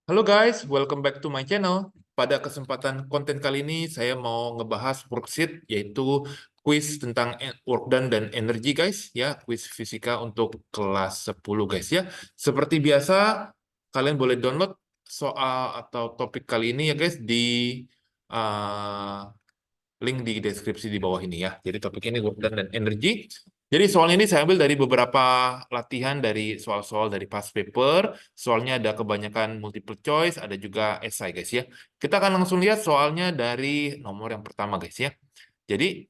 Halo guys, welcome back to my channel. Pada kesempatan konten kali ini saya mau ngebahas worksheet yaitu kuis tentang work done dan energi guys ya, kuis fisika untuk kelas 10 guys ya. Seperti biasa kalian boleh download soal atau topik kali ini ya guys di uh, link di deskripsi di bawah ini ya. Jadi topik ini work done dan energi. Jadi soalnya ini saya ambil dari beberapa latihan dari soal-soal dari past paper. Soalnya ada kebanyakan multiple choice, ada juga esai guys ya. Kita akan langsung lihat soalnya dari nomor yang pertama guys ya. Jadi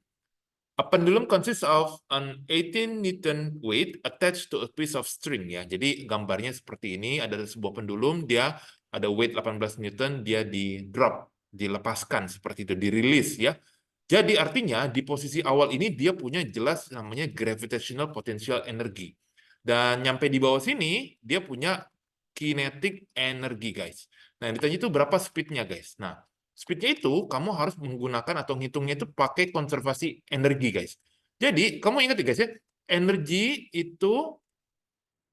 a pendulum consists of an 18 Newton weight attached to a piece of string ya. Jadi gambarnya seperti ini, ada sebuah pendulum, dia ada weight 18 Newton, dia di drop, dilepaskan seperti itu, dirilis ya. Jadi artinya di posisi awal ini dia punya jelas namanya gravitational potential energy. Dan nyampe di bawah sini dia punya kinetic energy guys. Nah, yang ditanya itu berapa speednya guys. Nah, speednya itu kamu harus menggunakan atau ngitungnya itu pakai konservasi energi guys. Jadi kamu ingat ya guys ya, energi itu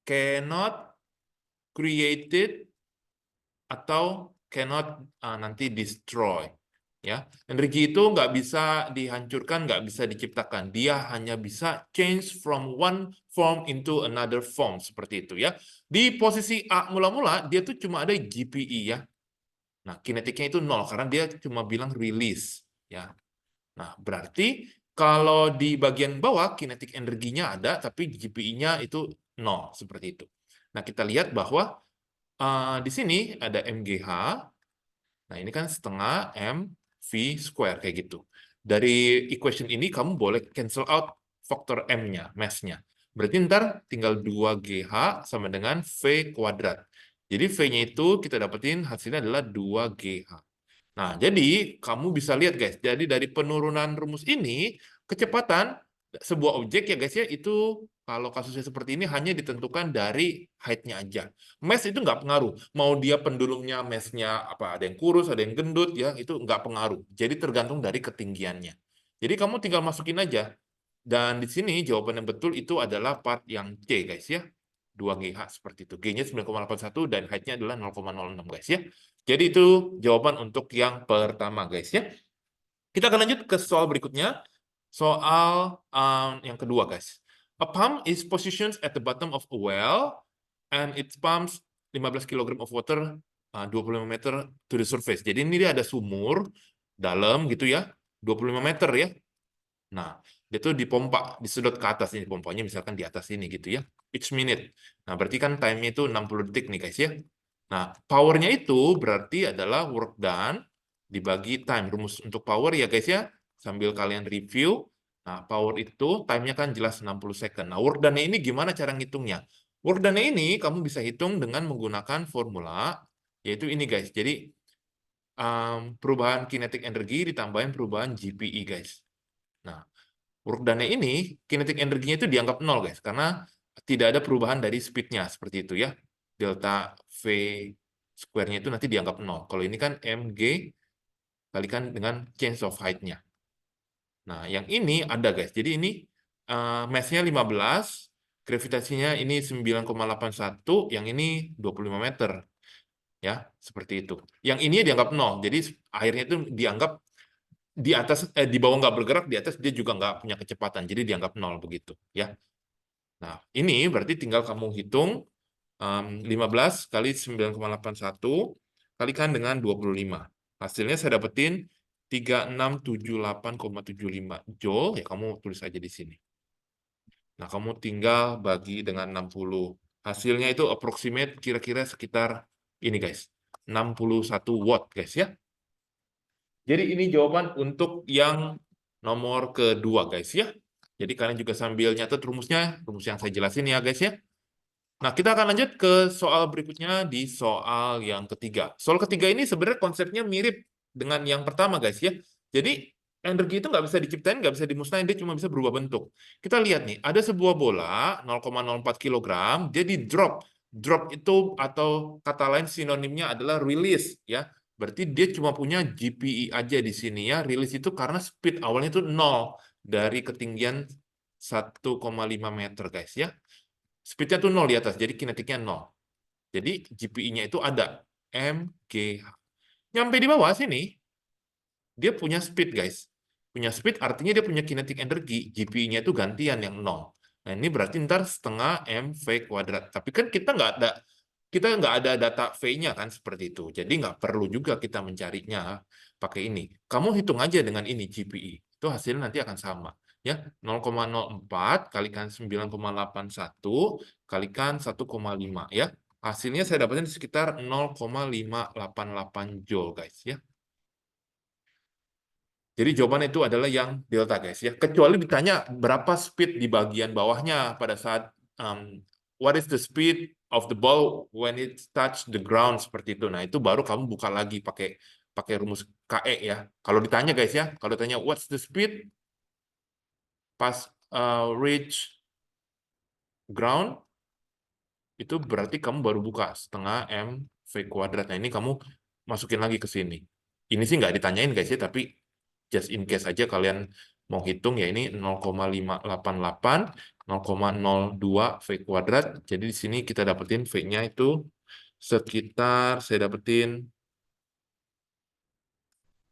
cannot created atau cannot nanti destroy. Ya, energi itu nggak bisa dihancurkan, nggak bisa diciptakan. Dia hanya bisa change from one form into another form seperti itu ya. Di posisi A mula-mula dia tuh cuma ada GPE ya. Nah, kinetiknya itu nol karena dia cuma bilang release ya. Nah, berarti kalau di bagian bawah kinetik energinya ada tapi GPE-nya itu nol seperti itu. Nah, kita lihat bahwa di sini ada MGH. Nah, ini kan setengah MV square kayak gitu. Dari equation ini kamu boleh cancel out faktor M-nya, mass-nya. Berarti ntar tinggal 2GH sama dengan V kuadrat. Jadi V-nya itu kita dapetin hasilnya adalah 2GH. Nah, jadi kamu bisa lihat guys, jadi dari penurunan rumus ini, kecepatan sebuah objek ya guys ya, itu kalau kasusnya seperti ini hanya ditentukan dari height-nya aja. Mass itu nggak pengaruh. Mau dia pendulumnya mass-nya apa, ada yang kurus, ada yang gendut, ya itu nggak pengaruh. Jadi tergantung dari ketinggiannya. Jadi kamu tinggal masukin aja. Dan di sini jawaban yang betul itu adalah part yang C guys ya. 2GH seperti itu. G-nya 9,81 dan height-nya adalah 0,06 guys ya. Jadi itu jawaban untuk yang pertama guys ya. Kita akan lanjut ke soal berikutnya. Soal yang kedua guys. A pump is positioned at the bottom of a well and it pumps 15 kg of water 25 meter to the surface. Jadi ini dia ada sumur dalam gitu ya. 25 meter ya. Nah, dia tuh dipompa, disedot ke atas ini pompanya misalkan di atas ini gitu ya. Each minute. Nah, berarti kan time-nya itu 60 detik nih guys ya. Nah, power-nya itu berarti adalah work done dibagi time. Rumus untuk power ya guys ya, sambil kalian review. Nah, power itu time-nya kan jelas 60 second. Nah, work done-nya ini gimana cara ngitungnya? Work done-nya ini kamu bisa hitung dengan menggunakan formula, yaitu ini guys. Jadi, perubahan kinetic energi ditambahin perubahan GPE guys. Nah, work done-nya ini, kinetic energinya itu dianggap nol guys, karena tidak ada perubahan dari speed-nya, seperti itu ya. Delta V square-nya itu nanti dianggap nol. Kalau ini kan mg kalikan dengan change of height-nya. Nah, yang ini ada guys. Jadi ini mass-nya 15, gravitasinya ini 9,81, yang ini 25 meter. Ya, seperti itu. Yang ini dianggap nol. Jadi airnya itu dianggap di atas di bawah nggak bergerak, di atas dia juga nggak punya kecepatan. Jadi dianggap nol begitu ya. Nah, ini berarti tinggal kamu hitung 15 kali 9,81 kalikan dengan 25. Hasilnya saya dapetin 3678,75 Joule. Ya, kamu tulis aja di sini. Nah, kamu tinggal bagi dengan 60. Hasilnya itu approximate kira-kira sekitar ini guys. 61 watt guys ya. Jadi ini jawaban untuk yang nomor kedua guys ya. Jadi kalian juga sambil nyatet rumusnya, rumus yang saya jelasin ya guys ya. Nah, kita akan lanjut ke soal berikutnya di soal yang ketiga. Soal ketiga ini sebenarnya konsepnya mirip dengan yang pertama guys ya. Jadi energi itu nggak bisa diciptain, nggak bisa dimusnahin, dia cuma bisa berubah bentuk. Kita lihat nih, ada sebuah bola 0,04 kg, dia di drop. Drop itu atau kata lain sinonimnya adalah release ya. Berarti dia cuma punya GPE aja di sini ya. Release itu karena speed awalnya itu 0 dari ketinggian 1,5 meter guys ya. Speed-nya tuh 0 di atas, jadi kinetiknya 0. Jadi GPE-nya itu ada. mgh. Nyampe di bawah sini, dia punya speed, guys. Punya speed artinya dia punya kinetic energy. GPI-nya itu gantian yang 0. Nah, ini berarti ntar setengah mv kuadrat. Tapi kan kita nggak ada data V-nya kan seperti itu. Jadi nggak perlu juga kita mencarinya pakai ini. Kamu hitung aja dengan ini GPI. Itu hasilnya nanti akan sama. Ya, 0,04 kalikan 9,81 kalikan 1,5 ya. Hasilnya saya dapatin sekitar 0,588 joule, guys ya. Jadi jawaban itu adalah yang delta, guys ya. Kecuali ditanya berapa speed di bagian bawahnya pada saat what is the speed of the ball when it touch the ground seperti itu. Nah, itu baru kamu buka lagi pakai pakai rumus KE ya. Kalau ditanya, guys ya, kalau ditanya what's the speed pas reach ground, itu berarti kamu baru buka setengah mv kuadrat. Nah, ini kamu masukin lagi ke sini. Ini sih nggak ditanyain, guys ya, tapi just in case aja kalian mau hitung ya, ini 0,588, 0,02 V kuadrat. Jadi di sini kita dapetin V-nya itu sekitar, saya dapetin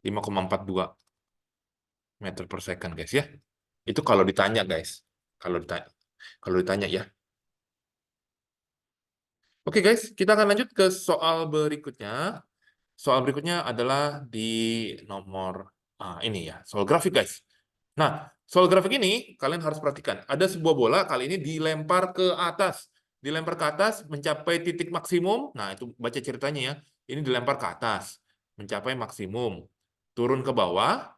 5,42 meter per second, guys ya. Itu kalau ditanya, guys. Kalau ditanya ya. Oke, guys, kita akan lanjut ke soal berikutnya. Soal berikutnya adalah di nomor ini ya, soal grafik, guys. Nah, soal grafik ini kalian harus perhatikan. Ada sebuah bola kali ini dilempar ke atas. Dilempar ke atas mencapai titik maksimum. Nah, itu baca ceritanya ya. Ini dilempar ke atas, mencapai maksimum. Turun ke bawah,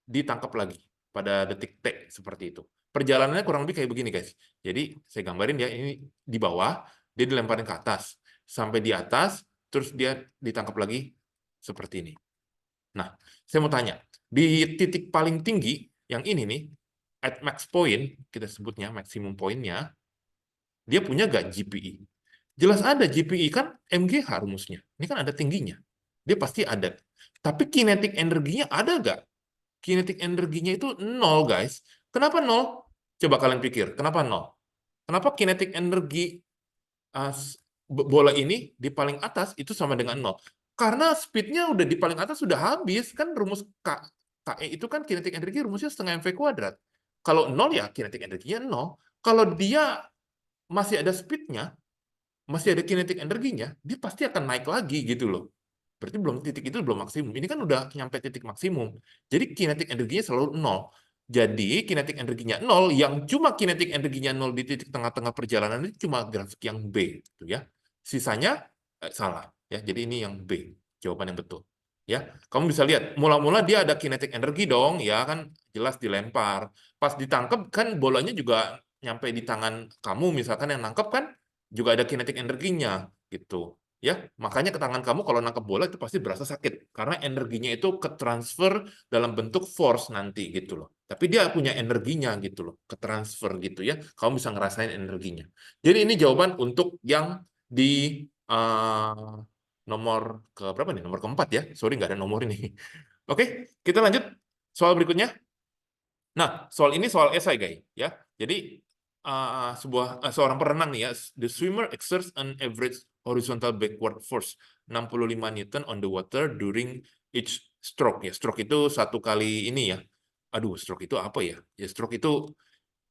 ditangkap lagi pada detik T seperti itu. Perjalanannya kurang lebih kayak begini, guys. Jadi, saya gambarin ya, ini di bawah, dia dilemparin ke atas. Sampai di atas, terus dia ditangkap lagi seperti ini. Nah, saya mau tanya, di titik paling tinggi, yang ini nih, at max point, kita sebutnya, maksimum pointnya, dia punya nggak GPI? Jelas ada GPI, kan MGH rumusnya. Ini kan ada tingginya. Dia pasti ada. Tapi kinetik energinya ada nggak? Kinetik energinya itu nol, guys. Kenapa nol? Coba kalian pikir, kenapa nol? Kenapa kinetik energi bola ini di paling atas itu sama dengan nol? Karena speednya udah di paling atas sudah habis. Kan rumus KE itu kan kinetik energi rumusnya setengah mv kuadrat. Kalau nol ya kinetik energinya nol. Kalau dia masih ada speednya, masih ada kinetik energinya, dia pasti akan naik lagi gitu loh. Berarti belum titik itu belum maksimum. Ini kan udah nyampe titik maksimum. Jadi kinetik energinya selalu nol. Jadi kinetik energinya nol, yang cuma kinetik energinya nol di titik tengah-tengah perjalanan itu cuma grafik yang B, gitu ya. Sisanya salah, ya. Jadi ini yang B, jawaban yang betul. Ya, kamu bisa lihat, mula-mula dia ada kinetik energi dong, ya kan jelas dilempar. Pas ditangkap kan bolanya juga nyampe di tangan kamu, misalkan yang nangkep kan juga ada kinetik energinya, gitu. Ya, makanya ke tangan kamu kalau nangkep bola itu pasti berasa sakit karena energinya itu ke transfer dalam bentuk force nanti gitu loh. Tapi dia punya energinya gitu loh, ke transfer gitu ya. Kamu bisa ngerasain energinya. Jadi ini jawaban untuk yang di nomor ke berapa nih? Nomor keempat ya. Sorry nggak ada nomor ini. Oke, kita lanjut soal berikutnya. Nah, soal ini soal esai, guys, ya. Jadi seorang perenang nih ya, the swimmer exerts an average horizontal backward force 65 Newton on the water during each stroke ya. Stroke itu satu kali ini ya. Aduh, stroke itu apa ya? Ya stroke itu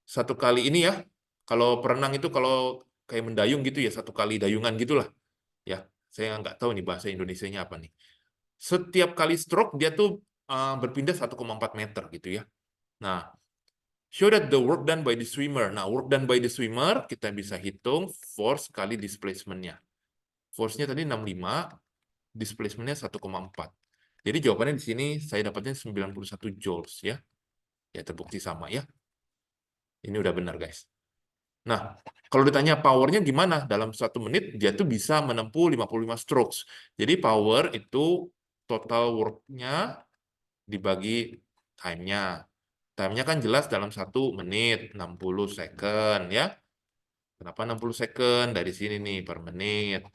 satu kali ini ya. Kalau perenang itu kalau kayak mendayung gitu ya, satu kali dayungan gitulah. Ya, saya nggak tahu nih bahasa Indonesianya apa nih. Setiap kali stroke dia tuh berpindah 1,4 meter gitu ya. Nah, show that the work done by the swimmer. Nah, work done by the swimmer, kita bisa hitung force kali displacement-nya. Force-nya tadi 65, displacement-nya 1,4. Jadi jawabannya di sini saya dapatnya 91 joules ya. Ya terbukti sama ya. Ini udah benar, guys. Nah, kalau ditanya power-nya gimana? Dalam 1 menit dia tuh bisa menempuh 55 strokes. Jadi power itu total work-nya dibagi time-nya. Time-nya kan jelas dalam 1 menit, 60 second ya. Kenapa 60 second? Dari sini nih, per menit.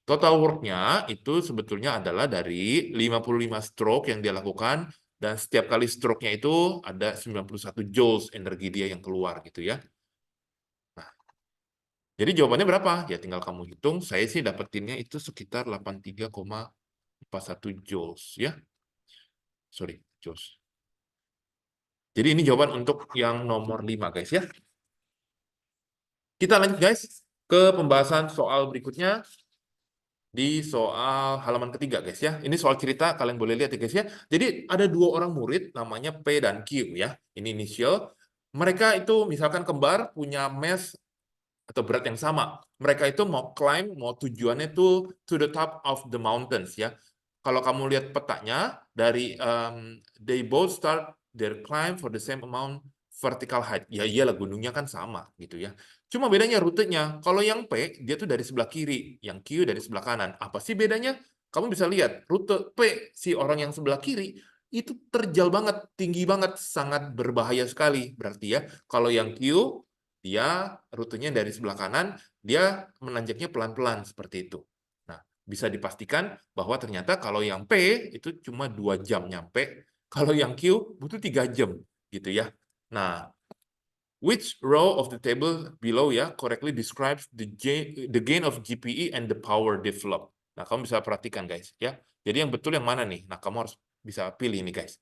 Total work-nya itu sebetulnya adalah dari 55 stroke yang dia lakukan, dan setiap kali stroke-nya itu ada 91 joules energi dia yang keluar gitu ya. Nah, Jadi jawabannya berapa? Ya tinggal kamu hitung. Saya sih dapetinnya itu sekitar 83,41 joules ya. Sorry, joules. Jadi ini jawaban untuk yang nomor 5 guys ya. Kita lanjut guys ke pembahasan soal berikutnya di soal halaman ketiga guys ya. Ini soal cerita, kalian boleh lihat ya guys ya. Jadi ada dua orang murid namanya P dan Q ya. Ini inisial. Mereka itu misalkan kembar punya mass atau berat yang sama. Mereka itu mau climb, mau tujuannya tuh to the top of the mountains ya. Kalau kamu lihat petanya dari they both start their climb for the same amount vertical height. Ya iyalah gunungnya kan sama gitu ya. Cuma bedanya rutenya. Kalau yang P dia tuh dari sebelah kiri, yang Q dari sebelah kanan. Apa sih bedanya? Kamu bisa lihat rute P si orang yang sebelah kiri itu terjal banget, tinggi banget, sangat berbahaya sekali. Berarti ya, kalau yang Q dia rutenya dari sebelah kanan, dia menanjaknya pelan-pelan seperti itu. Nah, bisa dipastikan bahwa ternyata kalau yang P itu cuma 2 jam nyampe, kalau yang Q butuh 3 jam gitu ya. Nah, which row of the table below ya correctly describes the gain of GPE and the power developed. Nah, kamu bisa perhatikan guys ya. Jadi yang betul yang mana nih? Nah, kamu harus bisa pilih nih guys.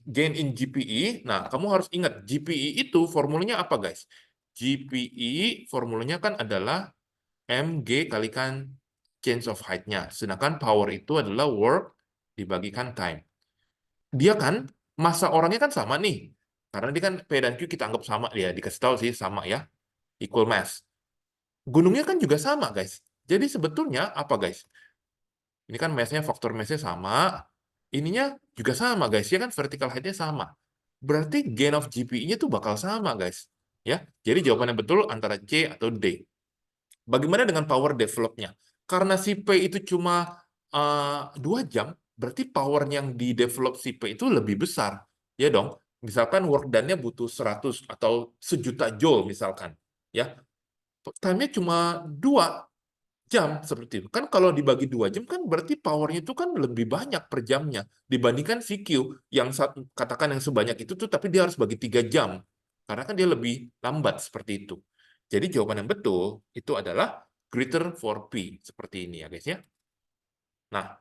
Gain in GPE, nah kamu harus ingat GPE itu formulanya apa guys? GPE formulanya kan adalah mg kalikan change of height-nya. Sedangkan power itu adalah work dibagikan time. Dia kan massa orangnya kan sama nih. Karena dia kan P dan Q kita anggap sama ya, dikasih tahu sih sama ya, equal mass. Gunungnya kan juga sama guys. Jadi sebetulnya apa guys? Ini kan mass-nya, faktor mass-nya sama. Ininya juga sama guys, ya kan vertical height-nya sama. Berarti gain of GPE-nya tuh bakal sama guys. Ya, jadi jawabannya betul antara C atau D. Bagaimana dengan power develop-nya? Karena si P itu cuma 2 jam, berarti power yang di develop si P itu lebih besar. Ya dong, misalkan work done-nya butuh 100 atau sejuta joule misalkan. Ya, time-nya cuma 2 jam seperti itu. Kan kalau dibagi 2 jam kan berarti powernya itu kan lebih banyak per jamnya dibandingkan VQ yang katakan yang sebanyak itu tuh tapi dia harus bagi 3 jam. Karena kan dia lebih lambat seperti itu. Jadi jawaban yang betul itu adalah greater for P seperti ini ya guys ya. Nah,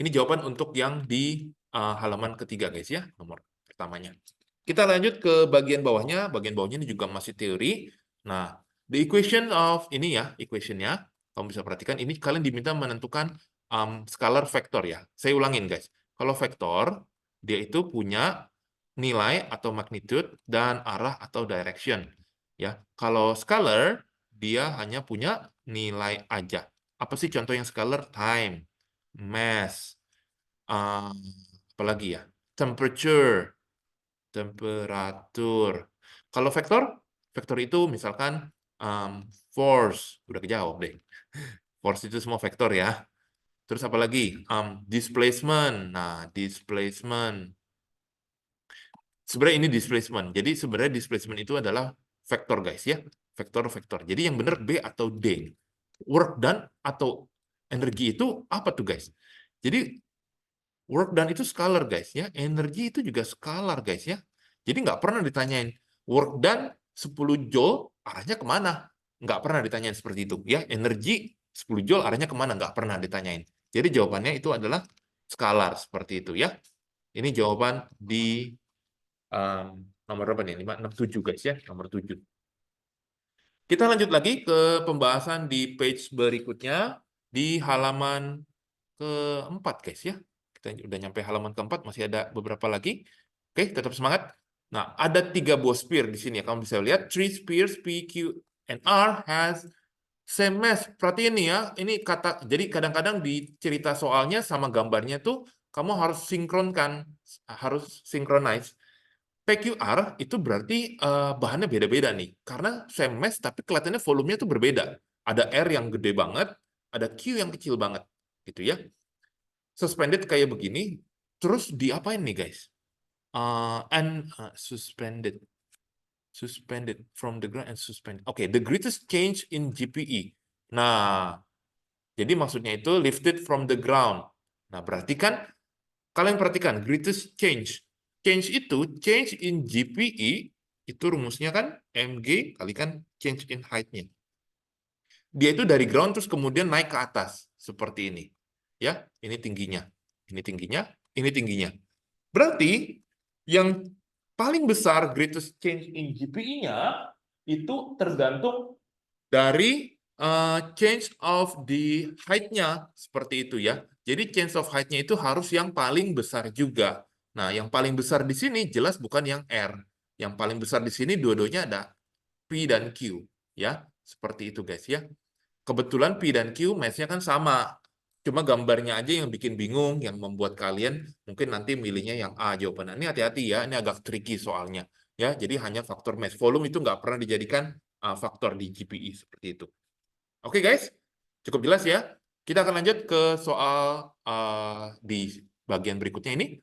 ini jawaban untuk yang di halaman ketiga guys ya, nomor pertamanya. Kita lanjut ke bagian bawahnya. Bagian bawahnya ini juga masih teori. Nah, the equation of ini ya, equation-nya. Kamu bisa perhatikan, ini kalian diminta menentukan scalar vektor ya. Saya ulangin guys. Kalau vektor, dia itu punya nilai atau magnitude dan arah atau direction. Ya, kalau scalar, dia hanya punya nilai aja. Apa sih contoh yang scalar? Time, mass, um, apa lagi ya? Temperature, temperatur. Kalau vektor, vektor itu misalkan force, udah kejawab deh. Force itu semua vektor ya. Terus apa lagi? Displacement. Nah, displacement. Sebenarnya ini displacement. Jadi sebenarnya displacement itu adalah vektor guys ya. Vektor-vektor. Jadi yang benar B atau D. Work done atau energi itu apa tuh guys? Jadi work done itu scalar guys ya. Energi itu juga scalar guys ya. Jadi nggak pernah ditanyain work done 10 joule arahnya kemana? Nggak pernah ditanyain seperti itu ya. Energi 10 joule arahnya kemana? Nggak pernah ditanyain. Jadi jawabannya itu adalah scalar seperti itu ya. Ini jawaban di nomor berapa nih? 567 guys ya, nomor 7. Kita lanjut lagi ke pembahasan di page berikutnya di halaman keempat guys ya. Kita udah nyampe halaman keempat, masih ada beberapa lagi. Oke, tetap semangat. Nah, ada 3 buah sphere di sini ya. Kamu bisa lihat, 3 spheres P, Q, and R has same mass. Perhatiin nih ya, ini kata, jadi kadang-kadang di cerita soalnya sama gambarnya tuh, kamu harus sinkronkan, harus synchronize. PQR itu berarti bahannya beda-beda nih. Karena same mass, tapi kelihatannya volumenya tuh berbeda. Ada R yang gede banget, ada Q yang kecil banget. Gitu ya. Suspended kayak begini, terus diapain nih guys? Suspended. Suspended from the ground and suspended. Oke, the greatest change in GPE. Nah, jadi maksudnya itu lifted from the ground. Nah, berarti kan kalian perhatikan greatest change. Change itu change in GPE itu rumusnya kan mg kalikan change in height-nya. Dia itu dari ground terus kemudian naik ke atas seperti ini. Ya, ini tingginya. Ini tingginya, ini tingginya. Berarti yang paling besar greatest change in GPE-nya itu tergantung dari change of the height-nya seperti itu ya. Jadi change of height-nya itu harus yang paling besar juga. Nah, yang paling besar di sini jelas bukan yang R. Yang paling besar di sini dua-duanya ada P dan Q ya. Seperti itu guys ya. Kebetulan P dan Q match-nya kan sama. Cuma gambarnya aja yang bikin bingung, yang membuat kalian mungkin nanti milihnya yang A jawabannya. Ini hati-hati ya, ini agak tricky soalnya. Ya, jadi hanya faktor match. Volume itu nggak pernah dijadikan faktor di GPE seperti itu. Oke guys, cukup jelas ya. Kita akan lanjut ke soal di bagian berikutnya ini.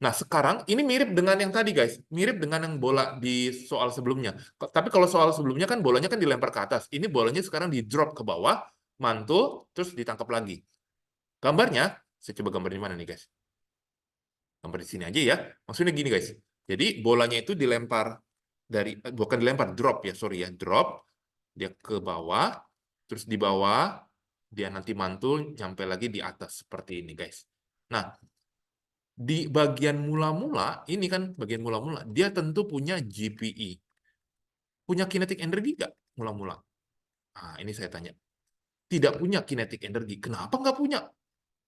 Nah, sekarang ini mirip dengan yang tadi, guys. Mirip dengan yang bola di soal sebelumnya. Tapi kalau soal sebelumnya kan bolanya kan dilempar ke atas. Ini bolanya sekarang di drop ke bawah, mantul, terus ditangkap lagi. Gambarnya, saya coba gambar di mana nih, guys? Gambar di sini aja ya. Maksudnya gini, guys. Jadi bolanya itu dilempar dari, bukan dilempar, drop ya, sorry ya. Drop, dia ke bawah, terus di bawah, dia nanti mantul, nyampe lagi di atas. Seperti ini, guys. Nah, di bagian mula-mula, ini kan bagian mula-mula, dia tentu punya GPE. Punya kinetic energi nggak mula-mula? Nah, ini saya tanya. Tidak punya kinetic energi. Kenapa nggak punya?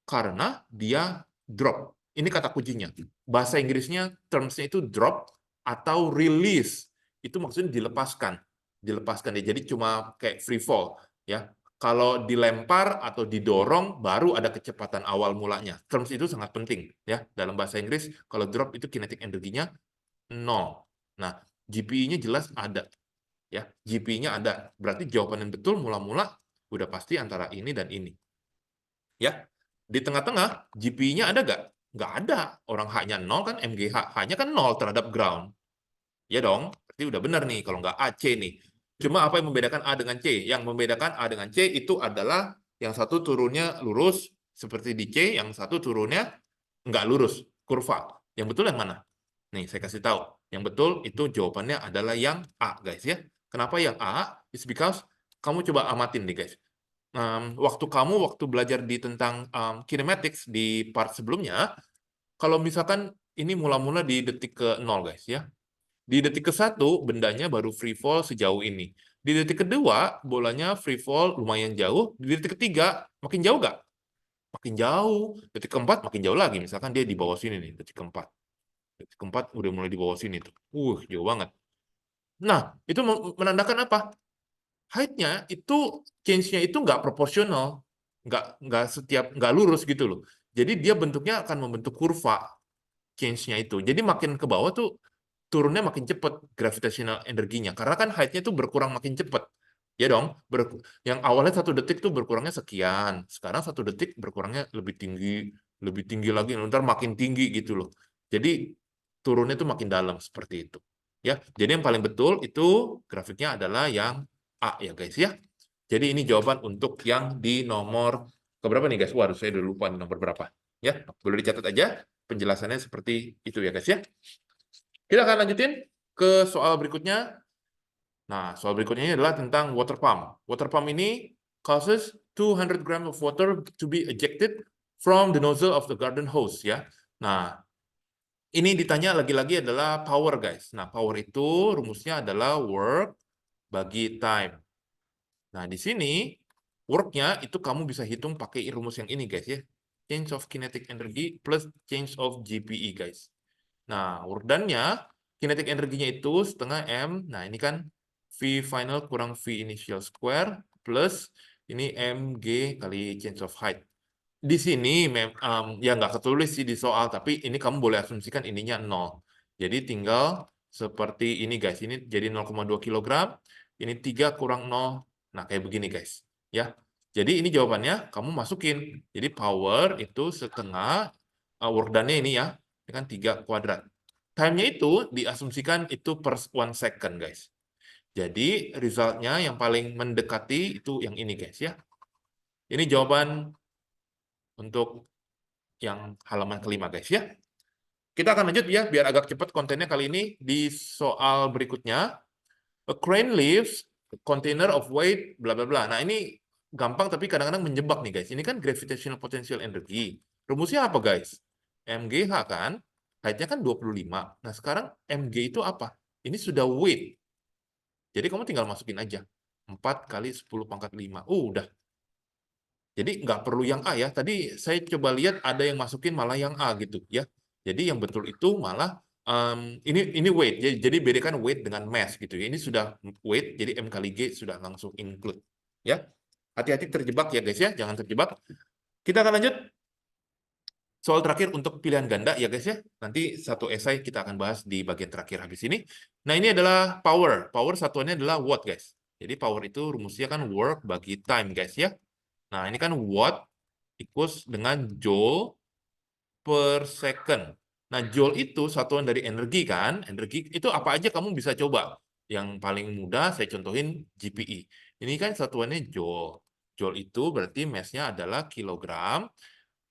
Karena dia drop. Ini kata kuncinya. Bahasa Inggrisnya, terms-nya itu drop atau release. Itu maksudnya dilepaskan. Dilepaskan ya. Jadi cuma kayak free fall. Ya. Kalau dilempar atau didorong, baru ada kecepatan awal mulanya. Terms itu sangat penting ya dalam bahasa Inggris. Kalau drop itu kinetic energinya 0. Nah, GPE-nya jelas ada ya. GPE-nya ada. Berarti jawaban yang betul mula-mula udah pasti antara ini dan ini. Ya. Di tengah-tengah GPE-nya ada nggak? Nggak ada. Orang H-nya 0 kan MGH. H-nya kan 0 terhadap ground. Ya dong. Berarti udah benar nih kalau nggak AC nih. Cuma apa yang membedakan A dengan C? Yang membedakan A dengan C itu adalah yang satu turunnya lurus seperti di C, yang satu turunnya nggak lurus, kurva. Yang betul yang mana? Nih, saya kasih tahu. Yang betul itu jawabannya adalah yang A, guys ya. Kenapa yang A? It's because kamu coba amatin nih, guys. Waktu belajar di tentang kinematics di part sebelumnya, kalau misalkan ini mula-mula di detik ke 0, guys ya. Di detik ke-1, bendanya baru free fall sejauh ini. Di detik kedua, bolanya free fall lumayan jauh. Di detik ketiga, makin jauh nggak? Makin jauh. Detik keempat, makin jauh lagi. Misalkan dia di bawah sini nih, detik keempat. Detik keempat udah mulai di bawah sini tuh. Jauh banget. Nah, itu menandakan apa? Height-nya itu, change-nya itu nggak proporsional. Nggak lurus gitu loh. Jadi dia bentuknya akan membentuk kurva change-nya itu. Jadi makin ke bawah tuh turunnya makin cepat gravitational energinya karena kan height-nya itu berkurang makin cepat ya dong. Yang awalnya 1 detik tuh berkurangnya sekian, sekarang 1 detik berkurangnya lebih tinggi lagi, ntar makin tinggi gitu loh. Jadi turunnya tuh makin dalam seperti itu ya. Jadi yang paling betul itu grafiknya adalah yang A ya guys ya. Jadi ini jawaban untuk yang di nomor keberapa nih guys? Waduh, saya udah lupa nih nomor berapa ya. Boleh dicatat aja penjelasannya seperti itu ya guys ya. Kita akan lanjutin ke soal berikutnya. Nah, soal berikutnya ini adalah tentang water pump. Water pump ini causes 200 gram of water to be ejected from the nozzle of the garden hose ya. Nah, ini ditanya lagi-lagi adalah power guys. Nah, power itu rumusnya adalah work bagi time. Nah, di sini work-nya itu kamu bisa hitung pakai rumus yang ini guys ya. Change of kinetic energy plus change of GPE guys. Nah, work done-nya, kinetic energinya itu setengah M. Nah, ini kan V final kurang V initial square plus ini MG kali change of height. Di sini ya nggak ketulis sih di soal, tapi ini kamu boleh asumsikan ininya 0. Jadi tinggal seperti ini guys. Ini jadi 0,2 kg. Ini 3 kurang 0. Nah, kayak begini guys. Ya. Jadi ini jawabannya kamu masukin. Jadi power itu setengah work done-nya ini ya. Ini kan 3 kuadrat. Time-nya itu diasumsikan itu per 1 second, guys. Jadi, result-nya yang paling mendekati itu yang ini, guys, ya. Ini jawaban untuk yang halaman kelima, guys, ya. Kita akan lanjut ya, biar agak cepat kontennya kali ini di soal berikutnya. A crane lifts container of weight, bla bla bla. Nah, ini gampang tapi kadang-kadang menjebak nih guys. Ini kan gravitational potential energy. Rumusnya apa guys? MGH kan, height-nya kan 25. Nah, sekarang MG itu apa? Ini sudah weight. Jadi kamu tinggal masukin aja. 4 kali 10 pangkat 5. Udah. Jadi nggak perlu yang A ya. Tadi saya coba lihat ada yang masukin malah yang A gitu ya. Jadi yang betul itu malah ini weight. Jadi bedakan weight dengan mass gitu ya. Ini sudah weight, jadi M kali G sudah langsung include. Ya, hati-hati terjebak ya guys ya. Jangan terjebak. Kita akan lanjut. Soal terakhir untuk pilihan ganda ya guys ya. Nanti satu esai kita akan bahas di bagian terakhir habis ini. Nah ini adalah power. Power satuannya adalah watt guys. Jadi power itu rumusnya kan work bagi time guys ya. Nah ini kan watt equals dengan joule per second. Nah joule itu satuan dari energi kan. Energi itu apa aja kamu bisa coba. Yang paling mudah saya contohin GPE. Ini kan satuannya joule. Joule itu berarti mass-nya adalah kilogram.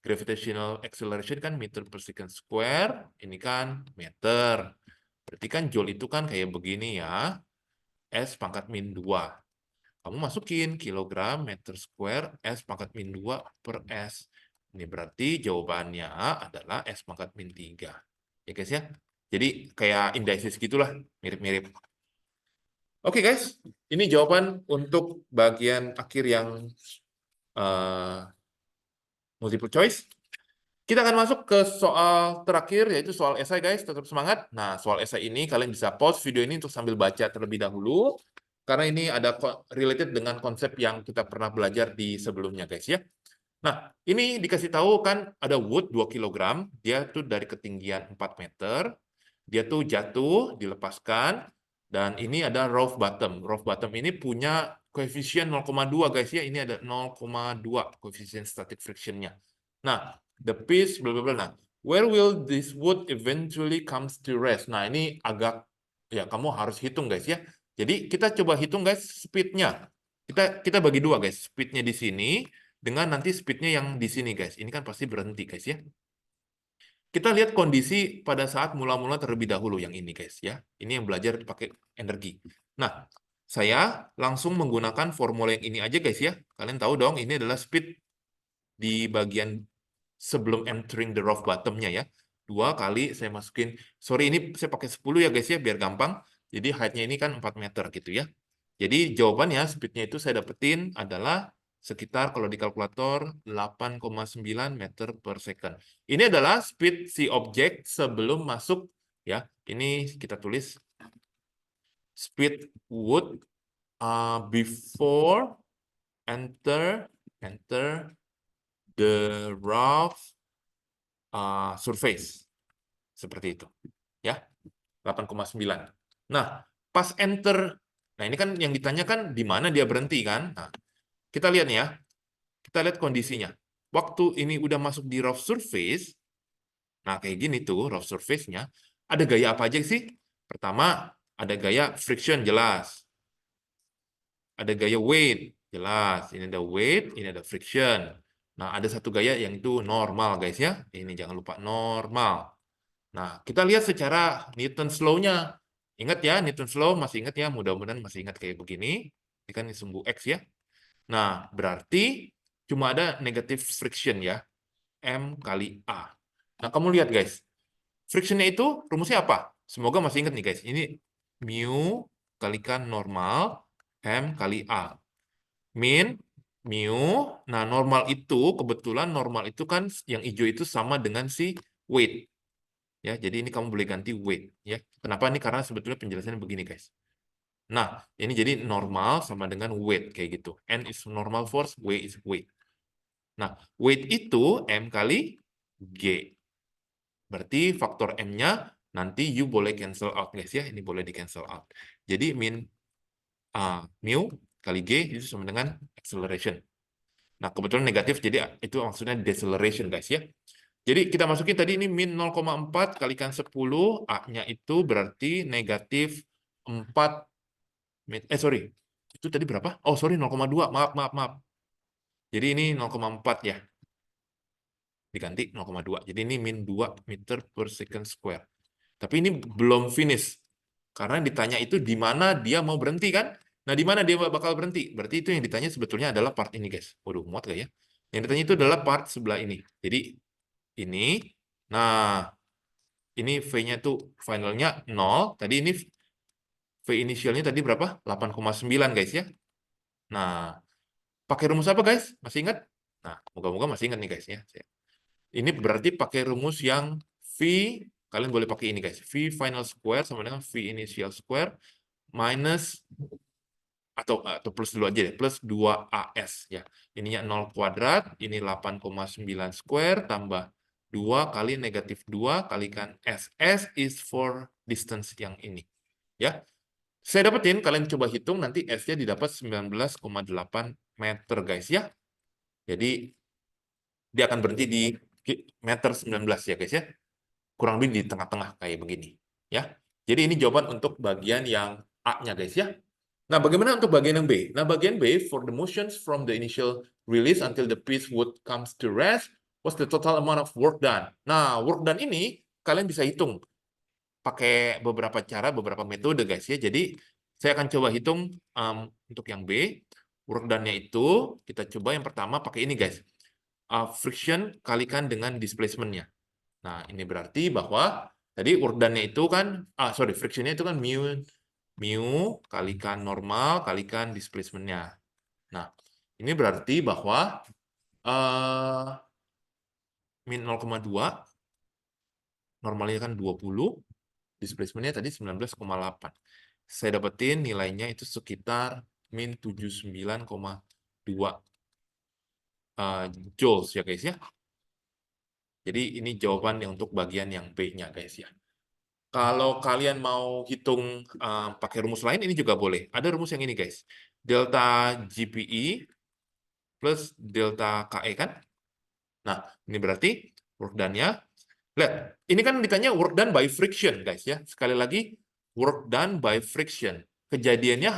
Gravitational acceleration kan meter per second square, ini kan meter. Berarti kan joule itu kan kayak begini ya, S pangkat min 2. Kamu masukin kilogram meter square S pangkat min 2 per S. Ini berarti jawabannya adalah S pangkat min 3. Ya guys ya. Jadi kayak indices gitulah, mirip-mirip. Oke guys, ini jawaban untuk bagian akhir yang multiple choice. Kita akan masuk ke soal terakhir, yaitu soal esai, guys. Tetap semangat. Nah, soal esai ini kalian bisa pause video ini untuk sambil baca terlebih dahulu, karena ini ada related dengan konsep yang kita pernah belajar di sebelumnya, guys ya. Nah, ini dikasih tahu kan ada wood 2 kg, dia tuh dari ketinggian 4 meter, dia tuh jatuh, dilepaskan, dan ini ada rough bottom. Rough bottom ini punya koefisien 0,2, guys ya. Ini ada 0,2 koefisien static friction-nya. Nah, the piece, bla bla bla. Nah, where will this wood eventually comes to rest? Nah, ini agak, ya kamu harus hitung, guys ya. Jadi, kita coba hitung, guys, speed-nya. Kita bagi dua, guys. Speed-nya di sini, dengan nanti speed-nya yang di sini, guys. Ini kan pasti berhenti, guys ya. Kita lihat kondisi pada saat mula-mula terlebih dahulu yang ini, guys ya. Ini yang belajar pakai energi. Nah, saya langsung menggunakan formula yang ini aja, guys ya. Kalian tahu dong, ini adalah speed di bagian sebelum entering the rough bottom-nya ya. 2 kali saya masukin, sorry ini saya pakai 10 ya guys ya, biar gampang. Jadi height-nya ini kan 4 meter gitu ya. Jadi jawabannya, speed-nya itu saya dapetin adalah sekitar kalau di kalkulator 8,9 meter per second. Ini adalah speed si objek sebelum masuk ya. Ini kita tulis speed would before enter the rough surface. Seperti itu. Ya, 8,9. Nah, pas enter, nah ini kan yang ditanyakan di mana dia berhenti kan? Nah, kita lihat nih ya. Kita lihat kondisinya. Waktu ini udah masuk di rough surface, nah kayak gini tuh rough surface-nya, ada gaya apa aja sih? Pertama, ada gaya friction jelas. Ada gaya weight jelas. Ini ada weight, ini ada friction. Nah, ada satu gaya yang itu normal guys ya. Ini jangan lupa normal. Nah, kita lihat secara Newton's law-nya. Ingat ya, Newton's law masih ingat ya, mudah-mudahan masih ingat kayak begini. Ini kan sumbu X ya. Nah, berarti cuma ada negative friction ya, M kali A. Nah, kamu lihat guys, friction-nya itu rumusnya apa? Semoga masih ingat nih guys. Ini mu kalikan normal, M kali A. Min, mu, nah normal itu, kebetulan normal itu kan yang hijau itu sama dengan si weight. Ya, jadi ini kamu boleh ganti weight ya. Kenapa nih? Karena sebetulnya penjelasannya begini guys. Nah, ini jadi normal sama dengan weight kayak gitu. N is normal force, W is weight. Nah, weight itu M kali G. Berarti faktor M-nya nanti you boleh cancel out guys ya. Ini boleh di cancel out. Jadi mu kali G itu sama dengan acceleration. Nah, kebetulan negatif jadi itu maksudnya deceleration guys ya. Jadi kita masukin tadi ini min 0,4 kalikan 10, A-nya itu berarti negatif 4, sorry, itu tadi berapa? Oh sorry 0,2, maaf. Jadi ini 0,4 ya, diganti 0,2. Jadi ini min 2 meter per second square. Tapi ini belum finish, karena ditanya itu di mana dia mau berhenti kan? Nah, di mana dia bakal berhenti? Berarti itu yang ditanya sebetulnya adalah part ini, guys. Waduh, muat gak ya? Yang ditanya itu adalah part sebelah ini. Jadi, ini. Nah, ini V-nya tuh finalnya 0. Tadi ini V inisialnya tadi berapa? 8,9, guys ya. Nah, pakai rumus apa, guys? Masih ingat? Nah, moga-moga masih ingat nih, guys ya. Ini berarti pakai rumus yang V, kalian boleh pakai ini, guys. V final square sama dengan V initial square minus atau plus dulu aja deh, plus 2AS ya. Ininya 0 kuadrat, ini 8,9 square tambah 2 kali negatif 2 kalikan S. S is for distance yang ini. Ya. Saya dapetin, kalian coba hitung nanti S-nya didapat 19,8 meter, guys ya. Jadi dia akan berhenti di meter 19 ya, guys ya. Kurang lebih di tengah-tengah kayak begini, ya. Jadi ini jawaban untuk bagian yang A-nya, guys ya. Nah, bagaimana untuk bagian yang B? Nah, bagian B, for the motions from the initial release until the piece would comes to rest, what's the total amount of work done? Nah, work done ini kalian bisa hitung pakai beberapa cara, beberapa metode, guys ya. Jadi, saya akan coba hitung untuk yang B. Work done-nya itu, kita coba yang pertama pakai ini, guys. Friction kalikan dengan displacement-nya. Nah, ini berarti bahwa tadi work done-nya itu kan, friction-nya itu kan mu kalikan normal kalikan displacement-nya. Nah, ini berarti bahwa min 0,2, normalnya kan 20, displacement-nya tadi 19,8. Saya dapetin nilainya itu sekitar min 79,2 joules ya, guys ya. Jadi ini jawaban yang untuk bagian yang B-nya, guys ya. Kalau kalian mau hitung pakai rumus lain, ini juga boleh. Ada rumus yang ini, guys. Delta GPE plus delta KE kan? Nah, ini berarti work done-nya. Lihat, ini kan ditanya work done by friction, guys ya. Sekali lagi, work done by friction. Kejadiannya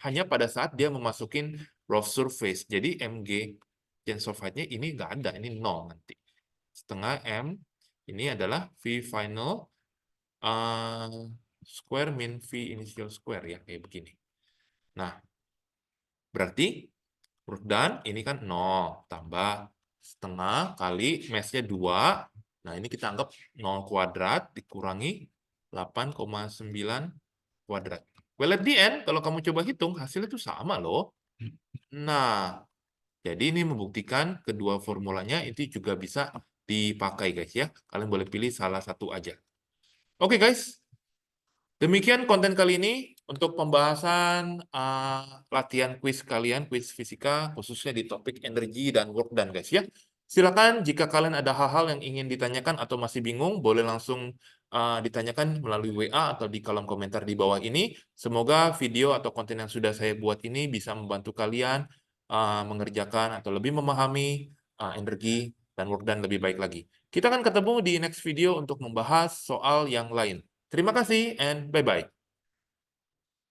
hanya pada saat dia memasukin rough surface. Jadi mg tensor height-nya ini nggak ada, ini 0 nanti. Setengah m, ini adalah V final square min V initial square ya, kayak begini. Nah, berarti work done ini kan 0 tambah setengah kali mass-nya 2. Nah, ini kita anggap 0 kuadrat dikurangi 8,9 kuadrat. Well, at the end, kalau kamu coba hitung, hasilnya itu sama loh. Nah, jadi ini membuktikan kedua formulanya itu juga bisa dipakai, guys ya. Kalian boleh pilih salah satu aja. Oke, guys. Demikian konten kali ini untuk pembahasan latihan kuis kalian, kuis fisika, khususnya di topik energi dan work done, guys ya. Silakan jika kalian ada hal-hal yang ingin ditanyakan atau masih bingung, boleh langsung ditanyakan melalui WA atau di kolom komentar di bawah ini. Semoga video atau konten yang sudah saya buat ini bisa membantu kalian mengerjakan atau lebih memahami energi dan work done lebih baik lagi. Kita akan ketemu di next video untuk membahas soal yang lain. Terima kasih and bye-bye.